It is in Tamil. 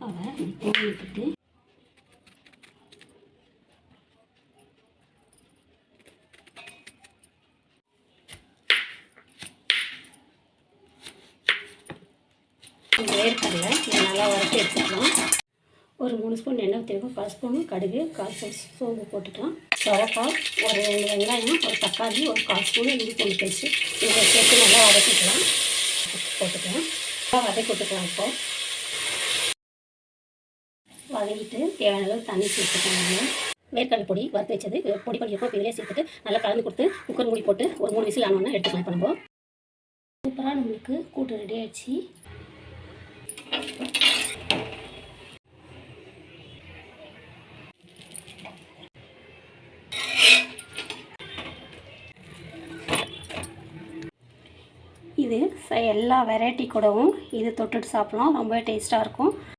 அதை விட்டுட்டு வேர்க்கடலை இதை நல்லா வறுத்து எடுத்துக்கலாம். ஒரு 3 ஸ்பூன் எண்ணெய் ஊற்றிருக்கோம். 1 ஸ்பூன் கடுகு, 1/4 ஸ்பூன் சோம்பு போட்டுக்கலாம். சொரக்காய், ஒரு 2 வெங்காயம், ஒரு தக்காளி, ஒரு 1/4 ஸ்பூன் இஞ்சி பூண்டு பேஸ்ட்டு இதை சேர்த்து நல்லா வதக்கிக்கலாம். போட்டுக்கலாம். நல்லா வதக்கி விட்டுக்கலாம். இப்போது வதக்கிட்டு தேவையான அளவு தண்ணி சேர்த்துக்கோங்க. வேர்க்கடலை பொடி வறுத்து வச்சது பொடி பண்ணியிருக்கோம். இப்போ இதிலே சேர்த்துட்டு நல்லா கலந்து கொடுத்து குக்கர் மூடி போட்டு ஒரு 3 விசில் ஆனோன்னா எடுத்துக்கலாம். இப்போ நம்ம சூப்பராக நம்மளுக்கு கூட்டு ரெடி ஆகிடுச்சு. இது எல்லா வெரைட்டி கூடவும் இது தொட்டுட்டு சாப்பிட்லாம். ரொம்ப டேஸ்ட்டாக இருக்கும்.